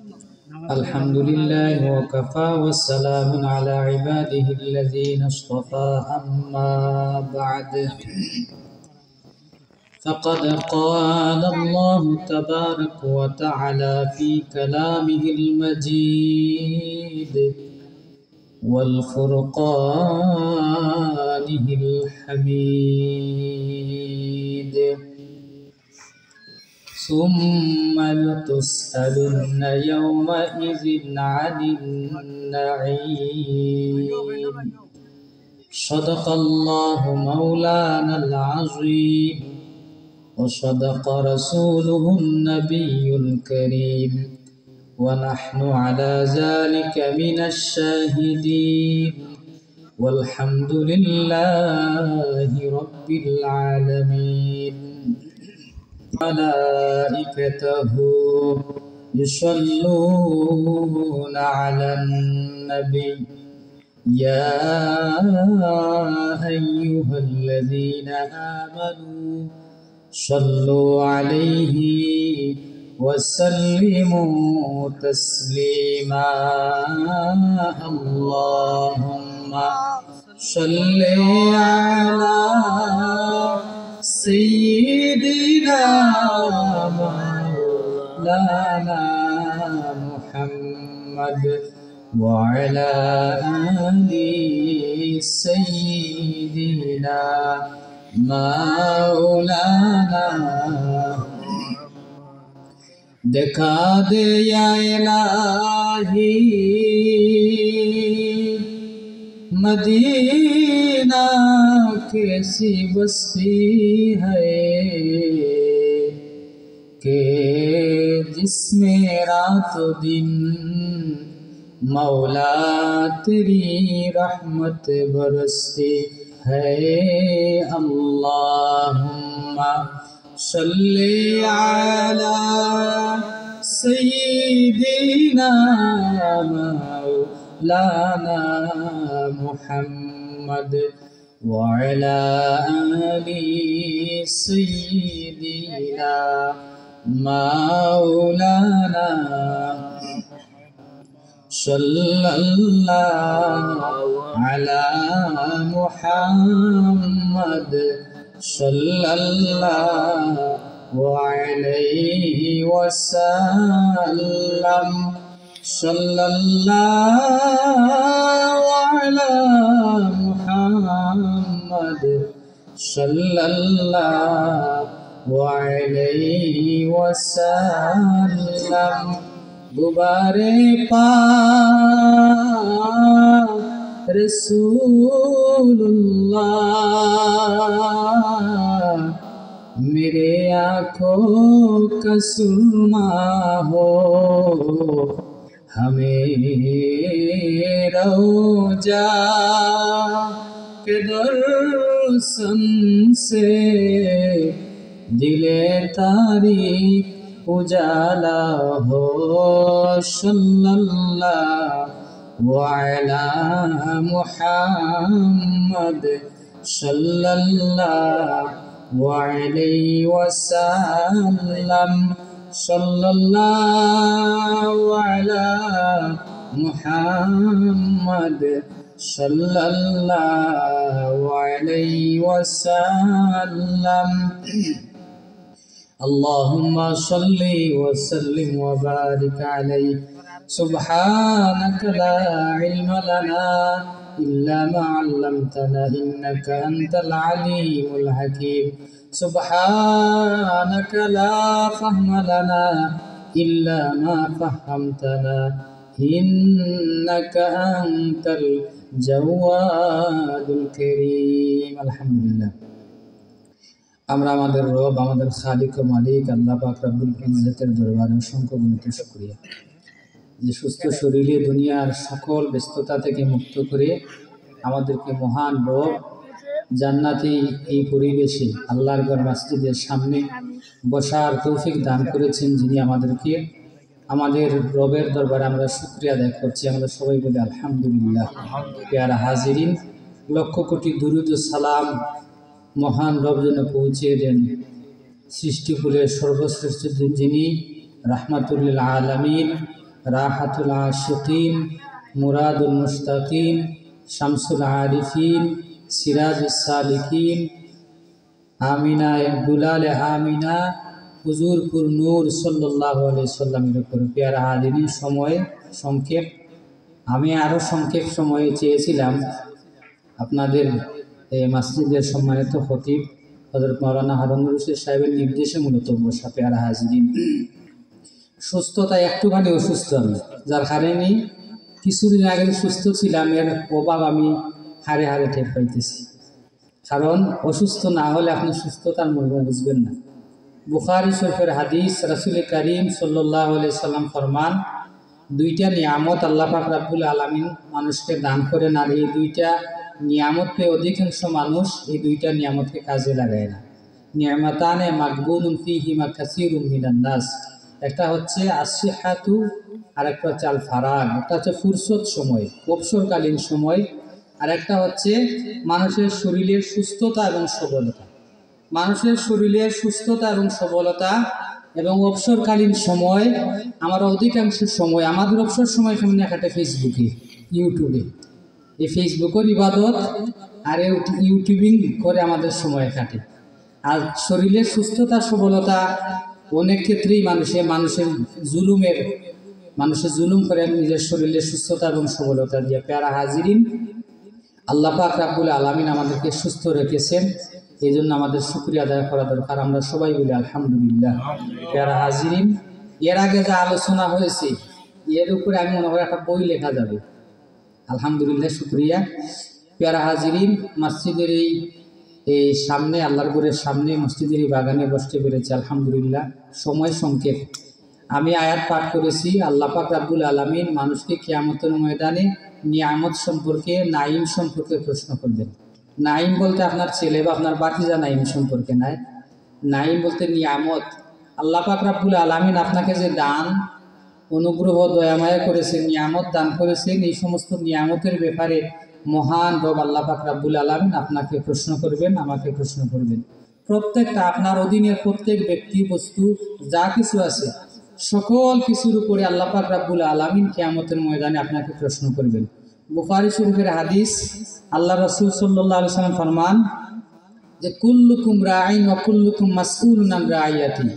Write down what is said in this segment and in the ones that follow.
الحمد لله وكفى والسلام على عباده الذين اصطفى أما بعد فقد قال الله تبارك وتعالى في كلامه المجيد والفرقانه الحميد ثم لتسألن يومئذ عن النعيم صدق الله مولانا العظيم وصدق رسوله النبي الكريم ونحن على ذلك من الشاهدين والحمد لله رب العالمين ملائكته يصلون على النبي يا أيها الذين آمنوا صلوا عليه وسلموا تسليما اللهم صل على سيدنا مولانا محمد وعلى آل سيدنا مولانا दिखा दे या इलाही मदीना कैसी बस्ती है कि जिसमें रातों दिन मौला तेरी रहमत बरसती है अल्लाहुम्मा सल्ली अला सय्यिदिना मौलाना मुहम्मद वअला आलि सय्यिदिना मौलाना सल्लल्लाहु अला मुहम्मद सल्लल्लाहु अलैहि वसल्लम सल्लल्लाहु अला मुहम्मद सल्लल्लाहु अलैहि वसल्लम गुबारे पाक रसूलुल्लाह मेरे आँखों का सुरमा हो हमें रोजा के दर्शन से दिले तारीख उजाला हो सल्लल्लाहु अलैहि मुहम्मद सल्लल्लाहु अलैहि वसल्लम सल्लल्लाहु अला मुहम्मद सल्लल्लाहु अलैहि वसल्लम اللهم صل وسلم وبارك عليه سبحانك لا علم لنا إلا ما علمتنا إنك أنت العليم الحكيم سبحانك لا فهم لنا إلا ما فهمتنا إنك أنت الجواد الكريم الحمد لله আমরা আমাদের রব আমাদের খালিক ও মালিক আল্লাহ পাক রব্বুল ইজ্জতের দরবারে অসংখ্য গুণিত শুকরিয়া যে সুস্থ শরীরে দুনিয়ার সকল ব্যস্ততা থেকে মুক্ত করে আমাদেরকে মহান রব জান্নাতি এই পরিবেশে আল্লাহর ঘর মসজিদের সামনে বসার তৌফিক দান করেছেন যিনি আমাদেরকে আমাদের রবের দরবারে আমরা শুকরিয়া আদায় করছি আমরা সবাই বলি আলহামদুলিল্লাহ প্যারা হাজিরিন লক্ষ কোটি দুরুদ ও সালাম মহান রব যেন পৌঁছে দেন সৃষ্টিকুলের সর্বশ্রেষ্ঠ যিনি রাহমাতুল লিল আলামিন রাহাতুল আশিকিন, মুরাদুল মুশতাকিন, শামসুল আরিফিন, সিরাজুস সালিকিন, আমিনা দুলাল আমিনা, হুজুরপুর নূর সাল্লাল্লাহু আলাইহি সাল্লামের উপর। পেয়ারা হাজিরিন, সময় সংক্ষেপ, আমি আরও সংক্ষেপ সময়ে চেয়েছিলাম। আপনাদের মসজিদের সম্মানিত খতিব হযরত মাওলানা হারুনুর রশিদ সাহেবের নির্দেশে মূলত বসা। পেয়ারা হাজিরিন, সুস্থতায় একটুখানি অসুস্থ আমি, যার কারণে কিছুদিন আগে সুস্থ ছিলাম, এর প্রভাব আমি হারে হারে টের পাইতেছি। কারণ অসুস্থ না হলে আপনি সুস্থতার মূল্য বুঝবেন না। বুখারী শরীফের হাদিস, রাসূল করিম সাল্লাল্লাহু আলাইহি সাল্লাম ফরমান, দুইটা নিয়ামত আল্লাহ পাক রব্বুল আলামিন মানুষকে দান করেন, আর এই দুইটা নিয়ামতকে অধিকাংশ মানুষ এই দুইটা নিয়ামতকে কাজে লাগায় না। নিয়ামাতানে মাকবুনুন ফীহিমা কাসীরুম মিনান নাস, একটা হচ্ছে আসিহাতু আর একটা হচ্ছে আল ফারাগ, একটা হচ্ছে ফুরসত সময়, অবসরকালীন সময়, আর একটা হচ্ছে মানুষের শরীরের সুস্থতা এবং সবলতা। মানুষের শরীরের সুস্থতা এবং সবলতা এবং অবসরকালীন সময়, আমার অধিকাংশ সময় আমাদের অবসর সময় সামনে কাটে ফেসবুকে, ইউটিউবে। এই ফেসবুকের ইবাদত আর ইউটিউবিং করে আমাদের সময় কাটে। আর শরীরের সুস্থতা সবলতা অনেক ক্ষেত্রেই মানুষের জুলুম করে নিজের শরীরের সুস্থতা এবং সবলতা দিয়ে। পেয়ারা হাজিরিন, আল্লাহ পাক রব্বুল আলামিন আমাদেরকে সুস্থ রেখেছেন, এই জন্য আমাদের শুকরিয়া আদায় করা দরকার। আমরা সবাই বলি আলহামদুলিল্লাহ। পেয়ারা হাজিরিন, এর আগে যা আলোচনা হয়েছে এর উপরে আমি মনে করি একটা বই লেখা যাবে। আলহামদুলিল্লাহ, শুকরিয়া। পেয়ারা হাজিরিন, মসজিদের এই সামনে, আল্লাহর ঘরের সামনে মসজিদের এই বাগানে বসতে পেরেছি, আলহামদুলিল্লাহ। সময় সংক্ষেপ, আমি আয়াত পাঠ করেছি। আল্লাহ পাক রব্বুল আলামিন মানুষকে কিয়ামতের ময়দানে নিয়ামত সম্পর্কে, নাঈম সম্পর্কে প্রশ্ন করবেন। নাঈম বলতে আপনার ছেলে বা আপনার বাতিজা নাঈম সম্পর্কে নয়, নাঈম বলতে নিয়ামত। আল্লাহ পাক রব্বুল আলামিন আপনাকে যে দান, অনুগ্রহ, দয়ামায়া করেছেন, নিয়ামত দান করেছেন, এই সমস্ত নিয়ামতের ব্যাপারে মহান রব আল্লাহ পাক রব্বুল আলামিন আপনাকে প্রশ্ন করবেন, আমাকে প্রশ্ন করবেন। প্রত্যেকটা আপনার অধীনের প্রত্যেক ব্যক্তি, বস্তু, যা কিছু আছে, সকল কিছুর উপরে আল্লাহ পাক রব্বুল আলামিন কিয়ামতের ময়দানে আপনাকে প্রশ্ন করবেন। বুখারী শরীফের হাদিস, আল্লাহ রাসূল সাল্লাল্লাহু আলাইহি ওয়াসাল্লাম ফরমান যে কুল্লুকুম রাঈন ওয়া কুল্লুকুম মাসউলুন আন রাইয়াতি।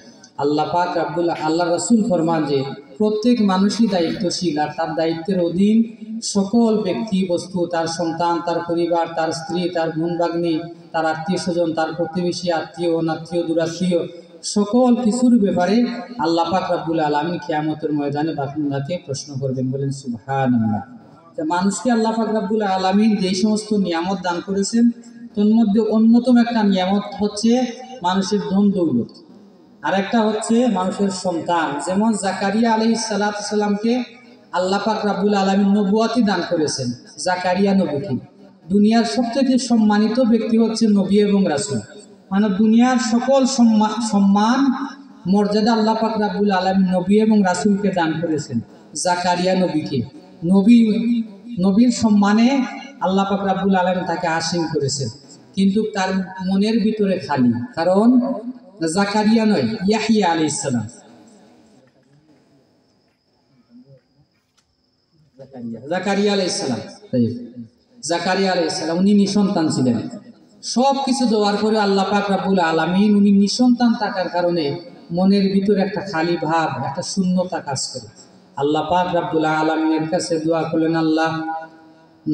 আল্লাহ রাসূল ফরমান যে প্রত্যেক মানুষই দায়িত্বশীল, আর তার দায়িত্বের অধীন সকল ব্যক্তি, বস্তু, তার সন্তান, তার পরিবার, তার স্ত্রী, তার বোন ভাগ্নি, তার আত্মীয় স্বজন, তার প্রতিবেশী, আত্মীয়, অনাত্মীয়, দূরাত্মীয়, সকল কিছুর ব্যাপারে আল্লাহ পাক রব্বুল আলামিন কিয়ামতের ময়দানে বান্দাকে প্রশ্ন করবেন। বলেন সুবহানাল্লাহ। মানুষকে আল্লাহ পাক রব্বুল আলামিন যেই সমস্ত নিয়ামত দান করেছেন, তোর মধ্যে অন্যতম একটা নিয়ামত হচ্ছে মানুষের ধন দৌলত, আর একটা হচ্ছে মানুষের সন্তান। যেমন জাকারিয়া আলাইহিস সালাতু সালামকে আল্লাহ পাক রব্বুল আলামিন নবুয়াতি দান করেছেন। জাকারিয়া নবীকে দুনিয়ার সবচেয়ে সম্মানিত ব্যক্তি হচ্ছে নবী এবং রাসূল, মানে দুনিয়ার সকল সম্মান মর্যাদা আল্লাহ পাক রব্বুল আলামিন নবী এবং রাসূলকে দান করেছেন। জাকারিয়া নবীকে নবীর সম্মানে আল্লাহ পাক রব্বুল আলামিন তাকে আসীন করেছেন, কিন্তু তার মনের ভিতরে খালি। কারণ জাকারিয়া নয়, ইয়াহইয়া আলাইহিস সালাম। জাকারিয়া আলাইহিস সালাম উনি নিঃসন্তান ছিলেন। সব কিছু দেওয়ার পরে আল্লাহ পাক রব্বুল আলামিন উনি নিঃসন্তান থাকার কারণে মনের ভিতরে একটা খালি ভাব, একটা শূন্যতা কাজ করে। আল্লাহ পাক রব্বুল আলামিনের কাছে দোয়া করলেন, আল্লাহ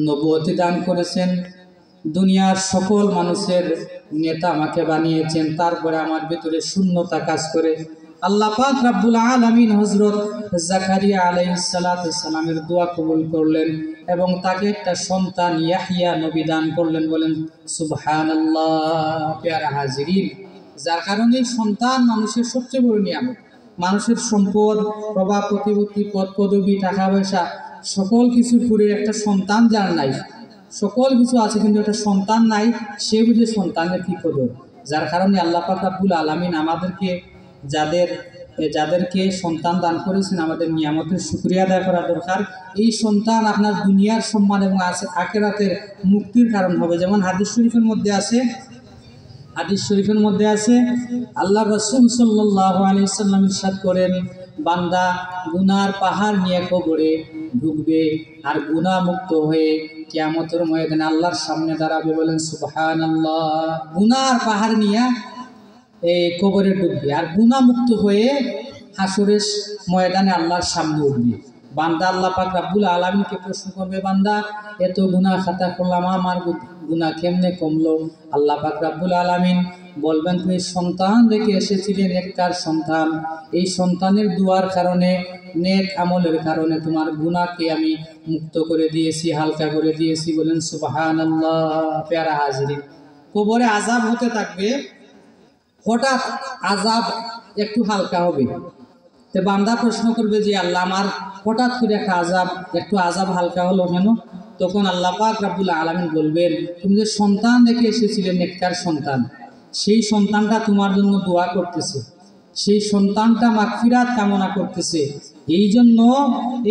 নবুয়তি দান করেছেন, দুনিয়ার সকল মানুষের নেতা আমাকে বানিয়েছেন, তারপরে আমার ভিতরে শূন্যতা কাজ করে। আল্লাহ পাক রব্বুল আলামিন হযরত জাকারিয়া আলাইহিস সালাতু সালামের দোয়া কবুল করলেন এবং তাকে একটা সন্তান ইয়াহইয়া নবী দান করলেন। বলেন সুবহানাল্লাহ। পেয়ারা হাজিরিন, যার কারণে সন্তান মানুষের সবচেয়ে বড় নিয়ামত। মানুষের সম্পদ, প্রভাব, প্রতিপত্তি, পদ পদবি, টাকা পয়সা, সকল কিছুর পরে একটা সন্তান যার নাই, সকল কিছু আছে কিন্তু একটা সন্তান নাই, সে বুঝে সন্তানের কি কদর। যার কারণে আল্লাহ পাক রব্বুল আলামিন আমাদেরকে যাদেরকে সন্তান দান করেছেন, আমাদের নিয়ামতের শুকরিয়া আদায় করা দরকার। এই সন্তান আপনার দুনিয়ার সম্মান এবং আখিরাতের মুক্তির কারণ হবে। যেমন হাদিস শরীফের মধ্যে আছে আল্লাহ রাসূল সাল্লাল্লাহু আলাইহি সাল্লাম ইরশাদ করেন, বান্দা গুনার পাহাড় নিয়ে কবরে ঢুকবে আর গুনাহ মুক্ত হয়ে কিয়ামতের ময়দানে আল্লাহর সামনে দাঁড়াবে। বলেন সুবহানাল্লাহ। গুনার পাহাড় নিয়ে এই কবরে ঢুকবে আর গুনাহ মুক্ত হয়ে হাসরের ময়দানে আল্লাহর সামনে উঠবে। বান্দা আল্লাহ পাক রব্বুল আলামিনকে প্রশ্ন করবে, বান্দা এত গুনাহ খাতা করলাম, আমার গুনাহ কেমনে কমলো? আল্লাহ পাক রব্বুল আলামিন বলবেন, তুমি সন্তান রেখে এসেছিলে, নেককার সন্তান। এই সন্তানের দুয়ার কারণে, নেক আমলের কারণে তোমার গুনাহকে আমি মুক্ত করে দিয়েছি, হালকা করে দিয়েছি। বলেন সুবহানাল্লাহ। প্যারা হাজিরিন, কবরে আযাব হতে থাকবে, হঠাৎ আযাব একটু হালকা হবে। তো বান্দা প্রশ্ন করবে যে আল্লাহ, আমার হঠাৎ করে একটু আযাব হালকা হলো কেন? তখন আল্লাহ পাক রব্বুল আলামিন বলবেন, তুমি যে সন্তান রেখে এসেছিলে, নেককার সন্তান, সেই সন্তানটা তোমার জন্য দোয়া করতেছে, সেই সন্তানটা মাগফিরাত কামনা করতেছে। এই জন্য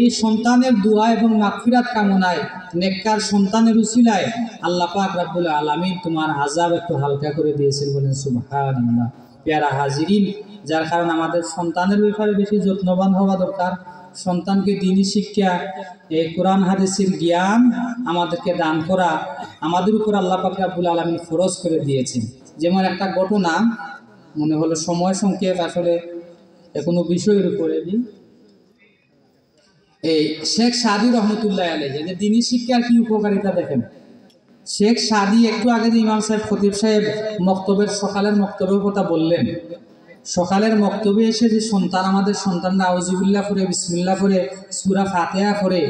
এই সন্তানের দোয়া এবং মাগফিরাত কামনায়, নেককার সন্তানের উসিলায় আল্লাহ পাক রব্বুল আলামিন তোমার আযাব একটু হালকা করে দিয়েছেন। বলেন সুবহানাল্লাহ। প্যারা হাজিরিন, যার কারণে আমাদের সন্তানের ব্যাপারে বেশি যত্নবান হওয়া দরকার। সন্তানকে দ্বীনি শিক্ষা, এই কোরআন হাদিসের জ্ঞান আমাদেরকে দান করা আমাদের উপর আল্লাহ পাক রব্বুল আলামিন ফরজ করে দিয়েছেন। যেমন একটা ঘটনা মনে হলো, সময় সংক্ষেপ, আসলে কোনো বিষয়ের উপরে এই শেখ সাদি রহমতুল্লাহ আলাইহি যে দ্বীনি শিক্ষার কি উপকারিতা দেখেন। শেখ সাদি একটু আগে যে ইমাম সাহেব খতিব সাহেব সকালের মক্তবের কথা বললেন, সকালের মক্তবে এসে যে সন্তান, আমাদের সন্তানরা আউযুবিল্লাহ করে, বিসমিল্লাহ করে, সূরা ফাতিহা করে,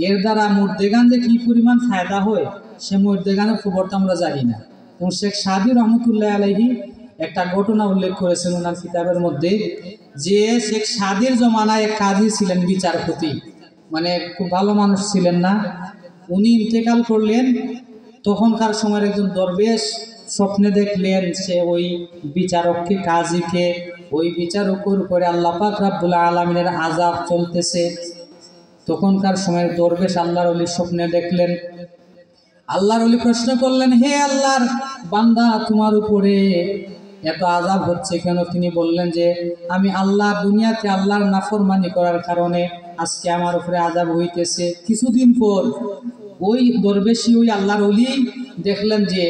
এর দ্বারা মুর্দেগান যে কি পরিমাণ ফায়দা হয়, সে মুর্দেগানের খবরটা আমরা জানি না। এবং শেখ সাদি রহমতুল্লাহ আলাইহি একটা ঘটনা উল্লেখ করেছেন ওনার কিতাবের মধ্যে, যে শেখ সাদির জমানায় এক কাজী ছিলেন, বিচারপতি, মানে খুব ভালো মানুষ ছিলেন না। উনি ইন্তেকাল করলেন। তখনকার সময়ের একজন দরবেশ স্বপ্নে দেখলেন সে ওই বিচারককে, কাজীকে, ওই বিচারকের উপরে আল্লাহ পাক রব্বুল আলামিনের আযাব চলতেছে। তখনকার সময়ের দরবেশ আল্লাহর ওলি স্বপ্নে দেখলেন। আল্লাহর ওলি প্রশ্ন করলেন, হে আল্লাহর বান্দা, তোমার উপরে এত আযাব হচ্ছে কেন? তিনি বললেন যে আমি দুনিয়াতে আল্লাহর নাফরমানি করার কারণে আজকে আমার উপরে আযাব হইতেছে। কিছুদিন পর ওই দরবেশী, ওই আল্লাহর ওলি দেখলেন যে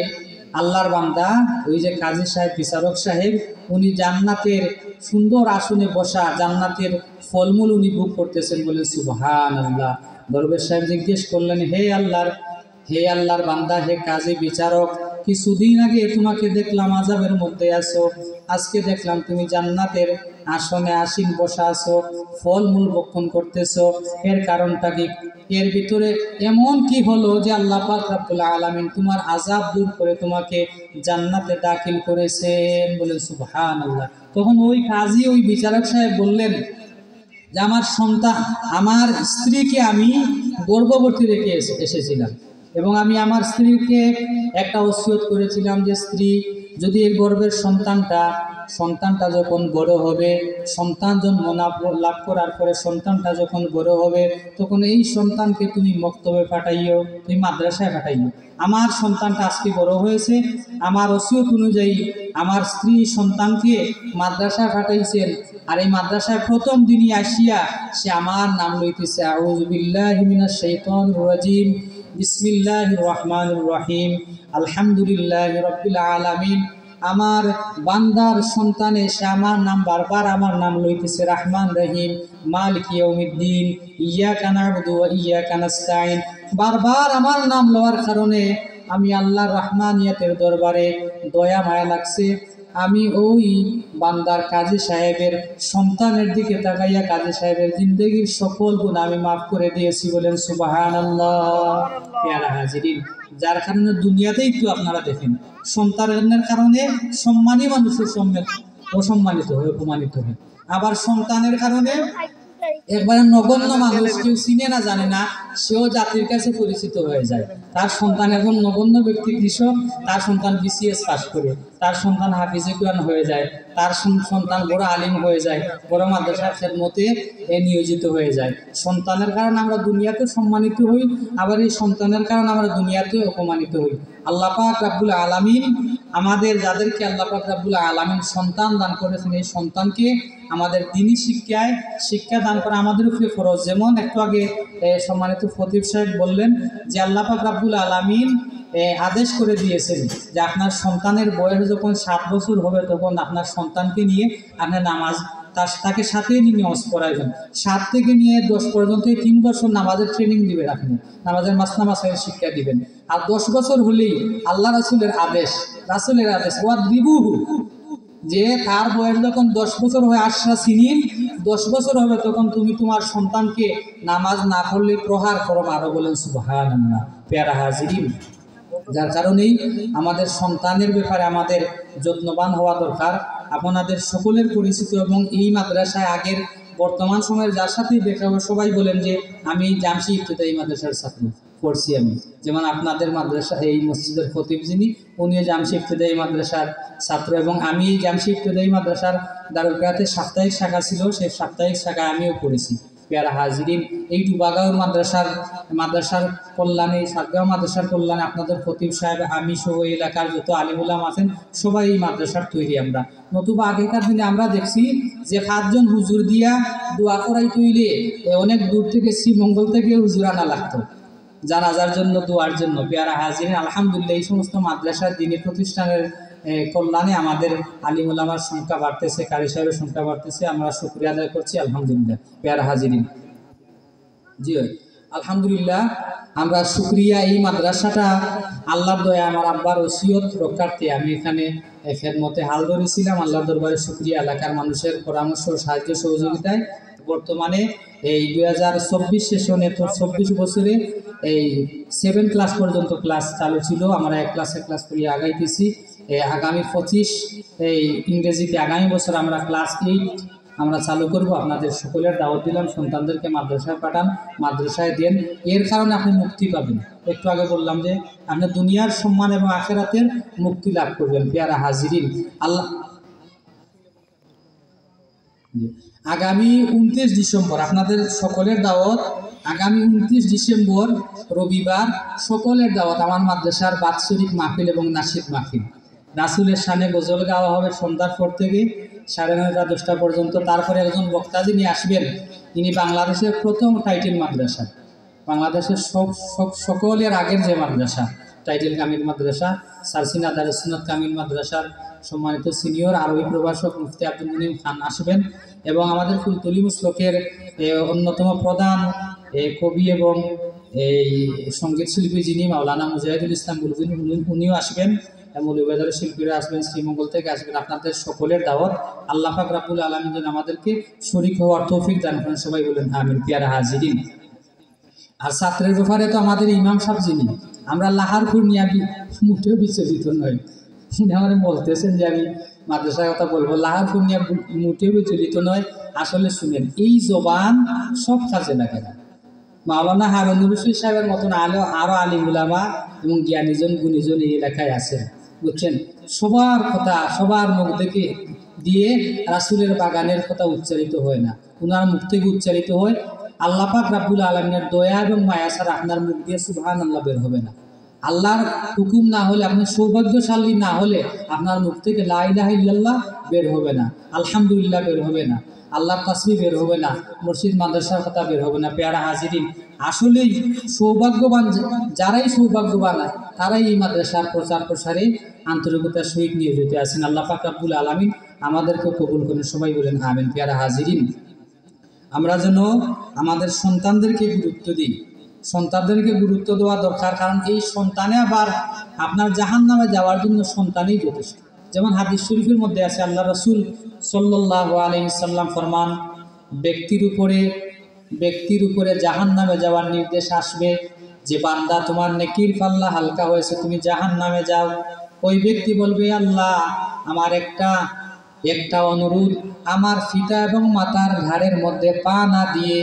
আল্লাহর বান্দা, ওই যে কাজী সাহেব, বিচারক সাহেব, উনি জান্নাতের সুন্দর আসনে বসা, জান্নাতের ফলমূল উনি ভোগ করতেছেন। বলেন সুবহানাল্লাহ। দরবেশ সাহেব জিজ্ঞেস করলেন, হে আল্লাহর বান্দা, হে কাজী বিচারক, কিছুদিন আগে তোমাকে দেখলাম আযাবের মধ্যে আছো, আজকে দেখলাম তুমি জান্নাতের আসনে আসীন বসা আছো, ফলমূল ভক্ষণ করতেছো, এর কারণটা কি? এর ভিতরে এমন কি হলো যে আল্লাহ পাক রব্বুল আলামিন তোমার আযাব দূর করে তোমাকে জান্নাতে দাখিল করেছেন? বলেন সুবহানাল্লাহ। তখন ওই কাজী, ওই বিচারক সাহেব বললেন যে আমার স্ত্রীকে আমি গর্ভবতী রেখে এসেছিলাম, এবং আমি আমার স্ত্রীকে একটা ওসিয়ত করেছিলাম যে স্ত্রী যদি এই গর্ভের সন্তানটা যখন বড় হবে, সন্তান জন্ম লাভ করার পরে সন্তানটা যখন বড় হবে, তখন এই সন্তানকে তুমি মক্তবে পাঠাইও, তুমি মাদ্রাসায় পাঠাইও। আমার সন্তানটা আজকে বড় হয়েছে, আমার ওসিয়ত অনুযায়ী আমার স্ত্রী সন্তানকে মাদ্রাসায় পাঠাইছেন, আর এই মাদ্রাসায় প্রথম দিনই আসিয়া সে আমার নাম লইতেছে, আউযু বিল্লাহি মিনাশ শাইতানির রাজিম, বিসমিল্লাহির রহমানির রহিম, আলহামদুলিল্লাহি রাব্বিল আলামিন। আমার বান্দার সন্তান এসে বারবার আমার নাম লইতেছে, রহমান রহিম, মালিক ইয়াউমিদ্দিন, ইয়্যাকা না'বুদু ওয়া ইয়্যাকা নাস্তাঈন। বারবার আমার নাম লওয়ার কারণে আমি আল্লাহর রহমানিয়তের দরবারে দয়া মায়া লাগছে। আমি ওই বান্দার কাজী সাহেবের সন্তানের দিকে তাকাইয়া কাজী সাহেবের জিন্দেগির সকল গুনাহ আমি মাফ করে দিয়েছি। বলেন সুবহানাল্লাহ। প্যারা হাজিরিন, যার কারণে দুনিয়াতেই তো আপনারা দেখেন সন্তানের কারণে সম্মানী মানুষের অসম্মানিত হয়, অপমানিত হয়। আবার সন্তানের কারণে একবারে নগণ্য মানুষ, কেউ চিনে না জানে না, সেও জাতির কাছে পরিচিত হয়ে যায়। তার সন্তান এখন নগণ্য ব্যক্তি, কৃষক, তার সন্তান BCS পাস করে, তার সন্তান হাফিজে কুরআন হয়ে যায়, তার সন্তান বড় আলিম হয়ে যায়, বড় মাদ্রাসার খেদমতে নিয়োজিত হয়ে যায়। সন্তানের কারণে আমরা দুনিয়াতে সম্মানিত হই, আবার এই সন্তানের কারণে আমরা দুনিয়াতে অপমানিত হই। আল্লাহ পাক রব্বুল আলামিন আমাদের যাদেরকে আল্লাহ পাক রব্বুল আলামিন সন্তান দান করেছেন, এই সন্তানকে আমাদের দ্বীনি শিক্ষা দান করা আমাদের উপরে ফরজ। যেমন একটু আগে সম্মানিত খতিব সাহেব বললেন যে আল্লাহ পাক রব্বুল আলামিন আদেশ করে দিয়েছেন যে আপনার সন্তানের বয়স যখন 7 বছর হবে তখন আপনার সন্তানকে নিয়ে আপনি তাকে সাথে নিয়ে নামাজ পড়াইবেন। 7 থেকে নিয়ে 10 পর্যন্ত 3 বছর নামাজের ট্রেনিং দিবেন, আপনি নামাজের মাসনা মাসাইল শিক্ষা দিবেন। আর 10 বছর হলেই আল্লাহ রাসূলের আদেশ ওয়াদরিবুহু, যে তার বয়স যখন 10 বছর হয়, 8 সিনিন 10 বছর হবে তখন তুমি তোমার সন্তানকে নামাজ না পড়লে প্রহার করো। আরো বলেন সুবহানাল্লাহ। প্যারা হাজিরিন, যার কারণেই আমাদের সন্তানের ব্যাপারে আমাদের যত্নবান হওয়া দরকার। আপনাদের সকলের পরিচিত এবং এই মাদ্রাসায় আগের বর্তমান সময়ের যার সাথেই দেখা হবে সবাই বলেন যে আমি জামশি ইবতেদায়ী মাদ্রাসার ছাত্র পড়ছি আমি। যেমন আপনাদের মাদ্রাসা এই মসজিদের খতিব যিনি, উনিও জামশি ইবতেদায়ী মাদ্রাসার ছাত্র, এবং আমি এই জামশি ইবতেদায়ী মাদ্রাসার দারুল কিরাতে সাপ্তাহিক শাখা ছিল, সেই সাপ্তাহিক শাখায় আমিও পড়েছি। প্যারা হাজিরিন, এই ডুবাগাঁও মাদ্রাসার কল্যাণে, সাতগাঁও মাদ্রাসার কল্যাণে আপনাদের খতিব সাহেব, আমি সহ এলাকার যত আলিমুলাম আছেন সবাই এই মাদ্রাসার তৈরি। আমরা নতুবা আগেকার দিনে আমরা দেখছি যে 5 জন হুজুর দিয়া দোয়া করাই তৈরি, অনেক দূর থেকে শ্রীমঙ্গল থেকে হুজুর আনা লাগতো জানাজার জন্য, দোয়ার জন্য। প্যারা হাজিরিন, আলহামদুলিল্লাহ এই সমস্ত মাদ্রাসার দ্বীনি প্রতিষ্ঠানের কল্যাণে আমাদের আলিম উলামার সংখ্যা বাড়তেছে, কারি সাহেবের সংখ্যা বাড়তেছে, আমরা শুকরিয়া আদায় করছি আলহামদুলিল্লাহ। প্যারা হাজিরিন, জি আলহামদুলিল্লাহ, আমরা শুকরিয়া। এই মাদ্রাসাটা আল্লাহর দয়া, আমার আব্বার ওসিয়ত রক্ষার্থে আমি এখানে খেদমতে হাল ধরেছিলাম। আল্লাহর দরবারে শুকরিয়া, এলাকার মানুষের পরামর্শ, সাহায্য, সহযোগিতায় বর্তমানে এই 2024 সেশনে তো 24 বছরে এই 7 ক্লাস পর্যন্ত ক্লাস চালু ছিল। আমরা এক ক্লাস করে আগাইতেছি। আগামী 25 এই ইংরেজিতে আগামী বছর আমরা ক্লাস 8 আমরা চালু করব। আপনাদের সকলের দাওয়াত দিলাম, সন্তানদেরকে মাদ্রাসায় পাঠান, মাদ্রাসায় দেন, এর কারণে আপনি মুক্তি পাবেন। একটু আগে বললাম যে আপনি দুনিয়ার সম্মান এবং আখিরাতের মুক্তি লাভ করবেন। প্যারা হাজিরিন, আল্লাহ আগামী 29 ডিসেম্বর আপনাদের সকলের দাওয়াত। আগামী 29 ডিসেম্বর রবিবার সকলের দাওয়াত। আমার মাদ্রাসার বাৎসরিক মাহফিল এবং নাসিদ মাহফিল, রাসূলের শানে গজল গাওয়া হবে সন্ধ্যার পর থেকে 9:30 10টা পর্যন্ত। তারপরে একজন বক্তা যিনি আসবেন, তিনি বাংলাদেশের প্রথম টাইটেল মাদ্রাসা, বাংলাদেশের সকলের আগের যে মাদ্রাসা টাইটেল কামিল মাদ্রাসা, সারসিনা দারুস সুন্নাত কামিল মাদ্রাসার সম্মানিত সিনিয়র আরবি প্রভাষক মুফতি আব্দুল মুনিম খান আসবেন। এবং আমাদের ফুলতলি মুসলকের অন্যতম প্রধান কবি এবং এই সঙ্গীত শিল্পী যিনি মাওলানা মুজাহিদুল ইসলাম বুলবুল, উনিও আসবেন। মৌলভীবাজারের শিল্পীরা আসবেন, শ্রীমঙ্গল থেকে আসবেন। আপনাদের সকলের দাওয়াত। আল্লাহ পাক রব্বুল আলামিন যেন আমাদেরকে শরীক হওয়ার তৌফিক দান করেন, সবাই বলেন আমিন। প্যারা হাজিরিন, আর ছাত্রের ব্যাপারে তো আমাদের ইমাম সাহেব যিনি, আমরা লাহারপুর নিয়ে মুঠেও বিচলিত নয়। উনি আমার বলতেছেন যে আমি মাদ্রাসার কথা বলবো, লাহারপুর নিয়ে মুঠেও বিচলিত নয়। আসলে শুনেন, এই জবান সব কাজে লাগে না। মাওলানা হারুনুর রশিদ সাহেবের মতন আরো আলিম উলামা এবং জ্ঞানীজন গুণীজন এই এলাকায় আছে, বুঝছেন। সবার কথা সবার মুখ থেকে দিয়ে রাসূলের বাগানের কথা উচ্চারিত হয় না, ওনার মুখ থেকে উচ্চারিত হয় আল্লাহ পাক রব্বুল আলামিনের দয়া এবং মায়া ছাড়া আপনার মুখ দিয়ে সুবহানাল্লাহ বের হবে না। আল্লাহর হুকুম না হলে, আপনি সৌভাগ্যশালী না হলে আপনার মুখ থেকে লা ইলাহা ইল্লাল্লাহ বের হবে না, আলহামদুলিল্লাহ বের হবে না, আল্লাহর তাসবিহ বের হবে না, মসজিদ মাদ্রাসার কথা বের হবে না। প্যারা হাজিরিন, আসলেই সৌভাগ্যবান যারাই সৌভাগ্যবান তারাই এই মাদ্রাসার প্রচার প্রসারে আন্তরিকতার সহিত নিয়োজিত আছেন। আল্লাহ পাক রব্বুল আলামিন আমাদেরকে কবুল করেন, সবাই বলেন আমিন। প্যারা হাজিরিন, আমরা যেন আমাদের সন্তানদেরকে গুরুত্ব দিই, সন্তানদেরকে গুরুত্ব দেওয়া দরকার। কারণ এই সন্তানে আবার আপনার জাহান্নামে যাওয়ার জন্য সন্তানই যথেষ্ট। যেমন হাদিস শরীফের মধ্যে আছে, আল্লাহ রাসূল সাল্লাল্লাহু আলাইহি সাল্লাম ফরমান, ব্যক্তির উপরে জাহান্নামে যাওয়ার নির্দেশ আসবে যে বান্দা তোমার নেকির পাল্লা হালকা হয়েছে, তুমি জাহান্নামে যাও। ওই ব্যক্তি বলবে, আল্লাহ আমার একটা অনুরোধ, আমার ফিতা এবং মাথার ঘাড়ের মধ্যে পা না দিয়ে,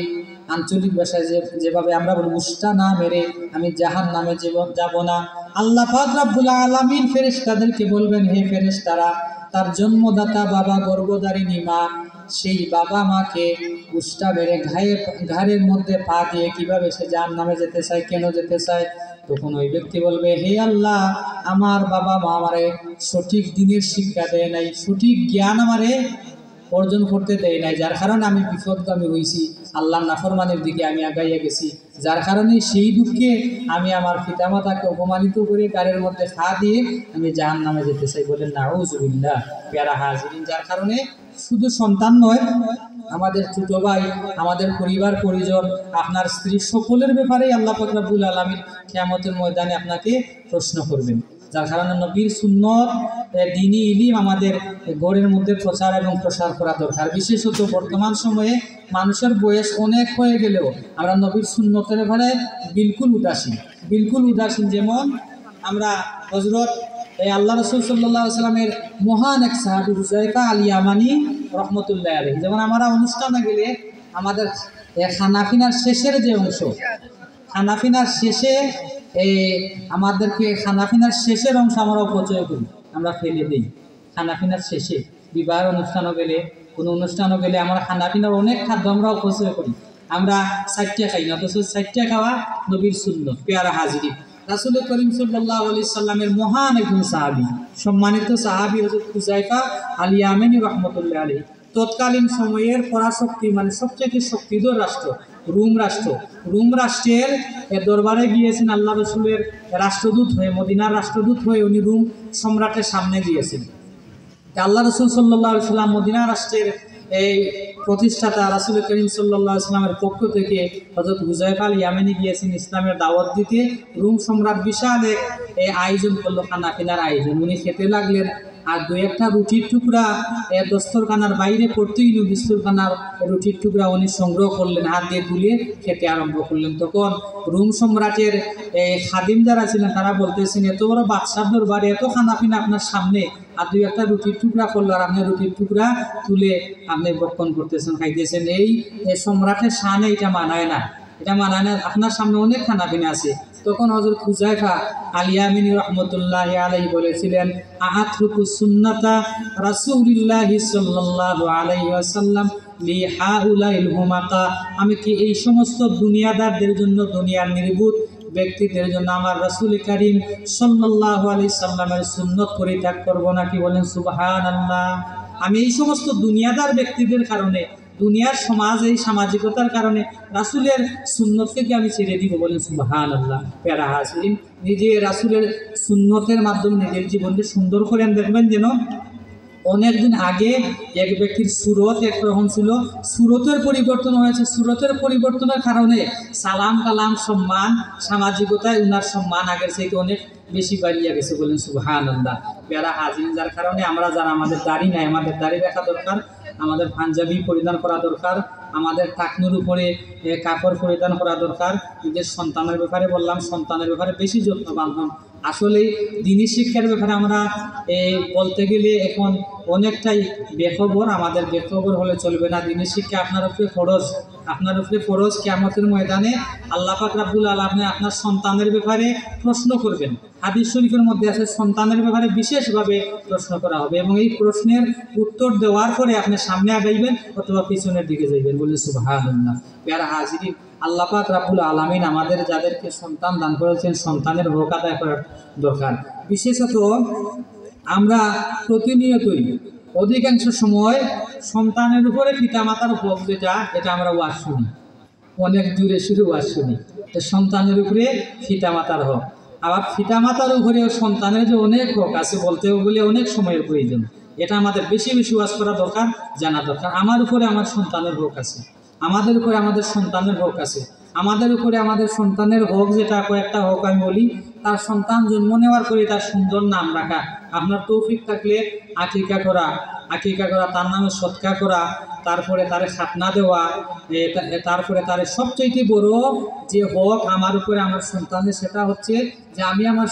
আঞ্চলিক ভাষায় যেভাবে আমরা বলি উষ্টা না মেরে আমি জাহান্নামে যাব না। আল্লাহ পাক রব্বুল আলামিন ফেরেশতাদেরকে বলবেন, হে ফেরেশতারা, তার জন্মদাতা বাবা, গর্ভধারিণী মা, সেই বাবা মাকে উষ্টা মেরে ঘাড়ের মধ্যে পা দিয়ে কিভাবে সে জাহান্নামে যেতে চায়, কেন যেতে চায়, তখন ওই ব্যক্তি বলবে, হে আল্লাহ, আমার বাবা মা আমারে সঠিক দিনের শিক্ষা দেয় নাই, সঠিক জ্ঞান আমারে অর্জন করতে দেয় নাই, যার কারণে আমি বিপদগামী হয়েছি, আল্লাহর নাফরমানের দিকে আমি আগাইয়া গেছি, যার কারণে সেই দুঃখে আমি আমার পিতামাতাকে অপমানিত করে গাড়ির মধ্যে ফা দিয়ে আমি জাহান্নামে যেতে চাই। বলেন নাউজুবিল্লাহ। প্যারা হাজিরিন, যার কারণে শুধু সন্তান নয়, আমাদের ছোট ভাই, আমাদের পরিবার পরিজন, আপনার স্ত্রী, সকলের ব্যাপারেই আল্লাহ পাক রব্বুল আলামিন কিয়ামতের ময়দানে আপনাকে প্রশ্ন করবেন। যার কারণে নবীর সুন্নত, দ্বীনি ইলম আমাদের ঘরের মধ্যে প্রচার এবং প্রসার করা দরকার। বিশেষত বর্তমান সময়ে মানুষের বয়স অনেক হয়ে গেলেও আমরা নবীর সুন্নতের ব্যাপারে বিলকুল উদাসীন। যেমন আমরা হযরত আল্লাহ রাসূল সাল্লাল্লাহু আলাইহি ওয়াসাল্লামের মহান এক সাহাবী হুযায়ফা আল ইয়ামানি রাহমাতুল্লাহি আলাইহি, যেমন আমরা অনুষ্ঠানে গেলে আমাদের খানাফিনার শেষের যে অংশ, খানাফিনার শেষে আমাদেরকে খানাফিনার শেষের অংশ আমরা অপচয় করি, আমরা ফেলে দিই। খানাফিনার শেষে বিবাহ অনুষ্ঠানও গেলে, কোনো অনুষ্ঠানও গেলে আমরা খানাফিনার অনেক খাদ্য আমরা অপচয় করি। আমরা 60টা খাই না, অথচ 60টা খাওয়া নবীর সুন্নত। পেয়ারা হাজিরি, রাসূল করিম সাল্লাল্লাহু আলাইহি সাল্লামের মহান একজন সাহাবী, সম্মানিত সাহাবী হযরত হুযায়ফা আল ইয়ামানি রাহমাতুল্লাহি আলাইহি, তৎকালীন সময়ের পরাশক্তি, মানে সবচেয়ে শক্তিধর রাষ্ট্র রোম রাষ্ট্রের দরবারে গিয়েছেন আল্লাহ রসুলের রাষ্ট্রদূত হয়ে, মদিনার রাষ্ট্রদূত হয়ে উনি রোম সম্রাটের সামনে গিয়েছেন। আল্লাহ রসুল সাল্লাল্লাহু আলাইহি সাল্লাম মদিনা রাষ্ট্রের এই প্রতিষ্ঠাতা রাসূল করিম সাল্লাল্লাহু আলাইহি সাল্লামের পক্ষ থেকে হযরত হুযায়ফা আল ইয়ামানি গিয়েছেন ইসলামের দাওয়াত দিতে। রোম সম্রাট বিশাল এক আয়োজন করলো, খানাপিনার আয়োজন। উনি খেতে লাগলেন, আর দু একটা রুটির টুকরা দস্তরখানার বাইরে পড়তেই দস্তরখানার রুটির টুকরা উনি সংগ্রহ করলেন, হাত দিয়ে তুলে খেতে আরম্ভ করলেন। তখন রোম সম্রাটের খাদিম যারা ছিলেন তারা বলতেছেন, এত বড় বাদশার দরবারে এত খানাপিনা আপনার সামনে, আর দুই একটা রুটির টুকরা করলো, আর আপনি রুটির টুকরা তুলে আপনি ভক্ষণ করতেছেন, খাইতেছেন। এই সম্রাটের শানে এটা মানায় না, আপনার সামনে অনেক খানাপিনা আছে। তখন হযরত হুযায়ফা আল ইয়ামানি রাহমাতুল্লাহি আলাইহি বলেছিলেন, আআতরুকু সুন্নাতা রাসূলিল্লাহি সাল্লাল্লাহু আলাইহি ওয়াসাল্লাম লিহাউলাইল হুমাকা, আমি কি এই সমস্ত দুনিয়াদারদের জন্য, দুনিয়ার নির্বুত ব্যক্তিদের জন্য আমার রাসূল করিম সাল্লাল্লাহু আলাইহি সাল্লামের সুন্নত পরিত্যাগ করব নাকি? বলেন সুবহানাল্লাহ। আমি এই সমস্ত দুনিয়াদার ব্যক্তিদের কারণে, দুনিয়ার সমাজ, এই সামাজিকতার কারণে রাসূলের সুন্নতকে কি আমি ছেড়ে দিব? বলেন সুবহানাল্লাহ। প্যারা হাজিরিন, নিজে রাসূলের সুন্নতের মাধ্যমে নিজের জীবনকে সুন্দর করে দেখবেন। যেন অনেকদিন আগে এক ব্যক্তির সুরত একরকম ছিল, সুরতের পরিবর্তন হয়েছে। সুরতের পরিবর্তনের কারণে সালাম কালাম, সম্মান, সামাজিকতায় উনার সম্মান আগের চাইতে অনেক বেশি বাড়িয়ে গেছে। বলেন সুবহানাল্লাহ। প্যারা হাজিরিন, যার কারণে আমরা যারা আমাদের দাড়ি নাই, আমাদের দাড়ি রাখা দরকার, আমাদের পাঞ্জাবি পরিধান করা দরকার, আমাদের টাকনুর উপরে কাপড় পরিধান করা দরকার। নিজের সন্তানের ব্যাপারে বললাম, সন্তানের ব্যাপারে বেশি যত্নবান হন। আসলে দ্বীনি শিক্ষার ব্যাপারে আমরা বলতে গেলে এখন অনেকটাই বেখবর। আমাদের বেখবর হলে চলবে না। দ্বীনি শিক্ষা আপনার উপরে ফরজ। কিয়ামতের ময়দানে আল্লাহ পাক রব্বুল আলামিন আপনার সন্তানের ব্যাপারে প্রশ্ন করবেন। হাদিস শরীফের মধ্যে আছে, সন্তানের ব্যাপারে বিশেষভাবে প্রশ্ন করা হবে, এবং এই প্রশ্নের উত্তর দেওয়ার পরে আপনি সামনে আগাইবেন অথবা পিছনের দিকে যাইবেন। বলে সুবহানাল্লাহ। প্যারা হাজিরিন, আল্লাহ পাক রব্বুল আলামিন আমাদের যাদেরকে সন্তান দান করেছেন, সন্তানের হক আদায় করার দরকার। বিশেষত আমরা প্রতিনিয়তই অধিকাংশ সময় সন্তানের উপরে পিতামাতার হক যেটা, এটা আমরা ওয়াজ শুনি, অনেক দূরে শুধু ওয়াজ শুনি। তো সন্তানের উপরে পিতামাতার হক, আবার পিতামাতার উপরেও সন্তানের যে অনেক হক আছে, বলতে গেলে অনেক সময়ের প্রয়োজন। এটা আমাদের বেশি ওয়াজ করা দরকার, জানা দরকার। আমার উপরে আমার সন্তানের হক আছে, আমাদের উপরে আমাদের সন্তানের হক আছে। আমাদের উপরে আমাদের সন্তানের হক যেটা, কয়েকটা হক আমি বলি। তার সন্তান জন্ম নেওয়ার পরে তার সুন্দর নাম রাখা, আপনার তৌফিক থাকলে আকিকা করা, তার নামে সৎকা করা, তারপরে তারে খাতনা দেওয়া, তারপরে তার সবচেয়ে বড় যে হক আমার উপরে আমার সন্তানের, সেটা হচ্ছে যে আমি আমার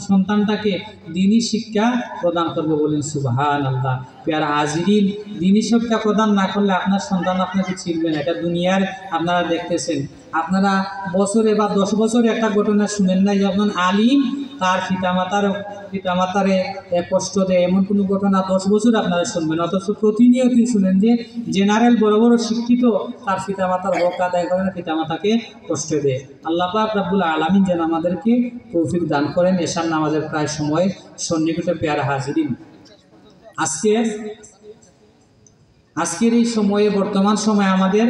সন্তানটাকে দ্বীনি শিক্ষা প্রদান করবো। বলেন সুবহানাল্লাহ। প্যারা হাজিরিন, দ্বীনি শিক্ষা প্রদান না করলে আপনার সন্তান আপনাকে চিনবে না। এটা দুনিয়ার আপনারা দেখতেছেন, আপনারা বছরে বা 10 বছরে একটা ঘটনা শুনেন না যে আপনার আলিম তার পিতামাতারে কষ্ট দেয়, এমন কোনো ঘটনা 10 বছর আপনারা শুনবেন, অথচ প্রতিনিয়তই শুনেন যে জেনারেল বড় বড় শিক্ষিত তার পিতামাতার হক আদায় করে না, পিতামাতাকে কষ্ট দেয়। আল্লাহ পাক রব্বুল আলামিন যেন আমাদেরকে তৌফিক দান করেন। এশার নামাজের প্রায় সময় সন্নিকটে পেয়ারা হাজিরিন, আজকের এই সময়ে বর্তমান সময়ে আমাদের